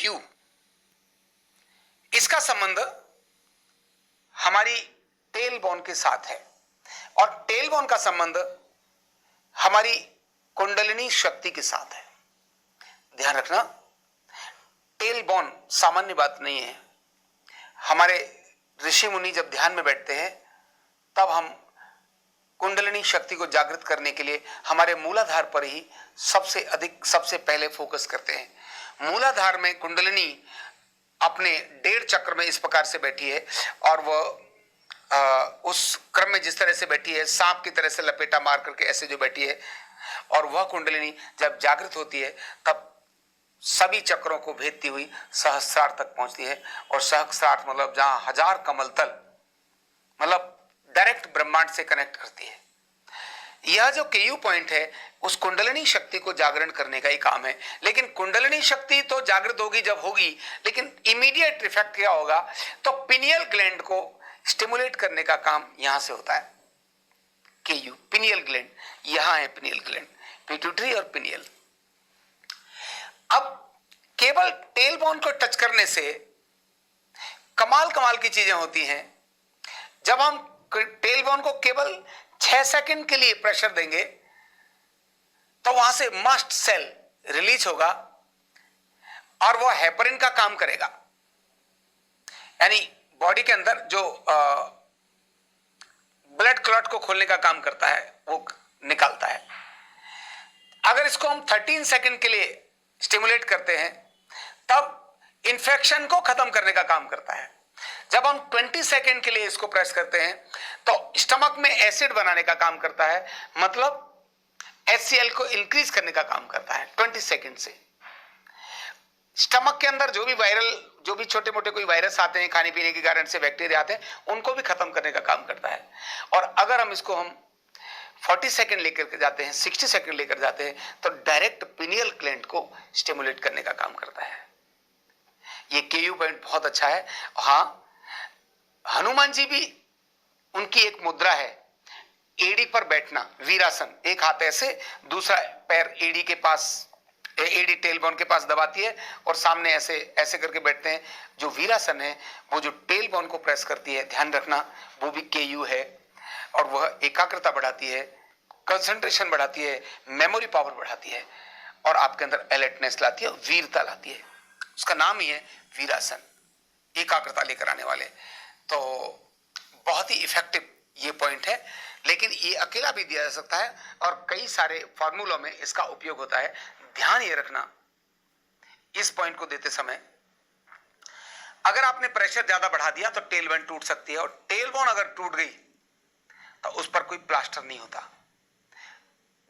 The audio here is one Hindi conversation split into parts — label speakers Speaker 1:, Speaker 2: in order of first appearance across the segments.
Speaker 1: यू, इसका संबंध हमारी टेल बोन के साथ है और टेल बोन का संबंध हमारी कुंडलिनी शक्ति के साथ है। ध्यान रखना, टेल बोन सामान्य बात नहीं है। हमारे ऋषि मुनि जब ध्यान में बैठते हैं तब हम कुंडलिनी शक्ति को जागृत करने के लिए हमारे मूलाधार पर ही सबसे पहले फोकस करते हैं। मूलाधार में कुंडलिनी अपने 1.5 चक्र में इस प्रकार से बैठी है और वह उस क्रम में जिस तरह से बैठी है, सांप की तरह से लपेटा मार करके ऐसे जो बैठी है, और वह कुंडलिनी जब जागृत होती है तब सभी चक्रों को भेदती हुई सहस्रार तक पहुंचती है। और सहस्रार मतलब जहां 1000 कमल तल, मतलब डायरेक्ट ब्रह्मांड से कनेक्ट करती है। यह जो केयू पॉइंट है उस कुंडलिनी शक्ति को जागरण करने का ही काम है। लेकिन कुंडलिनी शक्ति तो जागृत होगी जब होगी, लेकिन इमीडिएट इफेक्ट क्या होगा, तो पिनियल ग्लैंड को स्टिमुलेट करने का काम यहां से होता है। केयू, पिनियल ग्लैंड, यहां है पिनियल ग्लैंड, पिट्यूटरी और पिनियल। अब केवल टेल बोन को टच करने से कमाल की चीजें होती हैं। जब हम टेल बोन को केवल 6 सेकंड के लिए प्रेशर देंगे तो वहां से मस्ट सेल रिलीज होगा और वो हेपरिन का काम करेगा, यानी बॉडी के अंदर जो ब्लड क्लॉट को खोलने का काम करता है वो निकालता है। अगर इसको हम 13 सेकंड के लिए स्टिमुलेट करते हैं तब इंफेक्शन को खत्म करने का काम करता है। जब हम 20 सेकंड के लिए इसको प्रेस करते हैं तो स्टमक में एसिड बनाने का काम करता है, मतलब HCl को इंक्रीज करने का काम करता है 20 सेकंड से। स्टमक के अंदर जो भी छोटे मोटे कोई वायरस आते हैं, खाने पीने के कारण से बैक्टीरिया आते हैं, उनको भी खत्म करने का काम करता है। और अगर हम इसको 40 सेकंड लेकर जाते हैं, 60 सेकंड लेकर जाते हैं, तो डायरेक्ट पिनियल ग्लैंड को स्टिमुलेट करने का काम करता है। ये केयू पॉइंट बहुत अच्छा है। हाँ, हनुमान जी भी, उनकी एक मुद्रा है एड़ी पर बैठना, वीरासन। एक हाथ ऐसे, दूसरा पैर एड़ी के पास, एड़ी टेल बोन के पास दबाती है और सामने ऐसे ऐसे करके बैठते हैं। जो वीरासन है वो जो टेल बोन को प्रेस करती है, ध्यान रखना, वो भी केयू है और वह एकाग्रता बढ़ाती है, कंसंट्रेशन बढ़ाती है, मेमोरी पावर बढ़ाती है और आपके अंदर अलर्टनेस लाती है, वीरता लाती है। उसका नाम ही है वीरासन, एकाग्रता लेकर आने वाले। तो बहुत ही इफेक्टिव ये पॉइंट है, लेकिन ये अकेला भी दिया जा सकता है और कई सारे फॉर्मूलों में इसका उपयोग होता है। ध्यान ये रखना इस पॉइंट को देते समय, अगर आपने प्रेशर ज्यादा बढ़ा दिया तो टेल बोन टूट सकती है, और टेल बोन अगर टूट गई तो उस पर कोई प्लास्टर नहीं होता।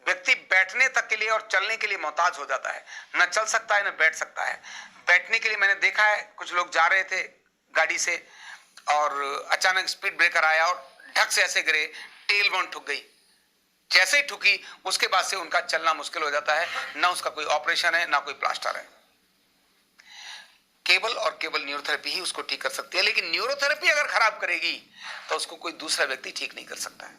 Speaker 1: व्यक्ति बैठने तक के लिए और चलने के लिए मोहताज हो जाता है, न चल सकता है न बैठ सकता है। बैठने के लिए मैंने देखा है, कुछ लोग जा रहे थे गाड़ी से और अचानक स्पीड ब्रेकर आया और ढक से ऐसे गिरे, टेल बोन ठुक गई। जैसे ही ठुकी उसके बाद से उनका चलना मुश्किल हो जाता है, ना उसका कोई ऑपरेशन है ना कोई प्लास्टर है। केवल और केवल न्यूरोथेरेपी ही उसको ठीक कर सकती है, लेकिन न्यूरोथेरेपी अगर खराब करेगी तो उसको कोई दूसरा व्यक्ति ठीक नहीं कर सकता है।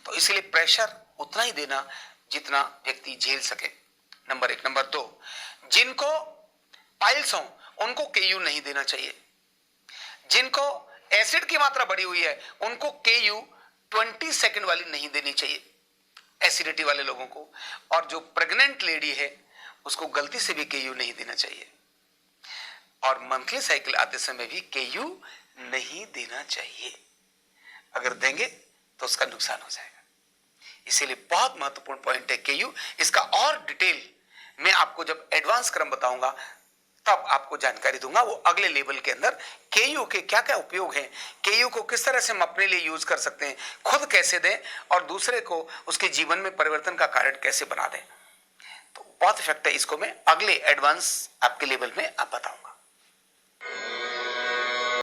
Speaker 1: तो इसलिए प्रेशर उतना ही देना जितना व्यक्ति झेल सके, नंबर 1। नंबर 2, जिनको पाइल्स हो उनको केयू नहीं देना चाहिए। जिनको एसिड की मात्रा बढ़ी हुई है उनको केयू 20 सेकंड वाली नहीं देनी चाहिए, एसिडिटी वाले लोगों को। और जो प्रेग्नेंट लेडी है उसको गलती से भी केयू नहीं देना चाहिए। और मंथली साइकिल आते समय भी केयू नहीं देना चाहिए। अगर देंगे तो उसका नुकसान हो जाएगा। इसीलिए बहुत महत्वपूर्ण पॉइंट है केयू। इसका और डिटेल मैं आपको जब एडवांस क्रम बताऊंगा तब आपको जानकारी दूंगा। वो अगले लेवल के अंदर केयू के क्या क्या उपयोग हैं, केयू को किस तरह से हम अपने लिए यूज कर सकते हैं, खुद कैसे दें और दूसरे को उसके जीवन में परिवर्तन का कारण कैसे बना दें। तो बहुत इफेक्ट है, इसको मैं अगले एडवांस आपके लेवल में आप बताऊंगा।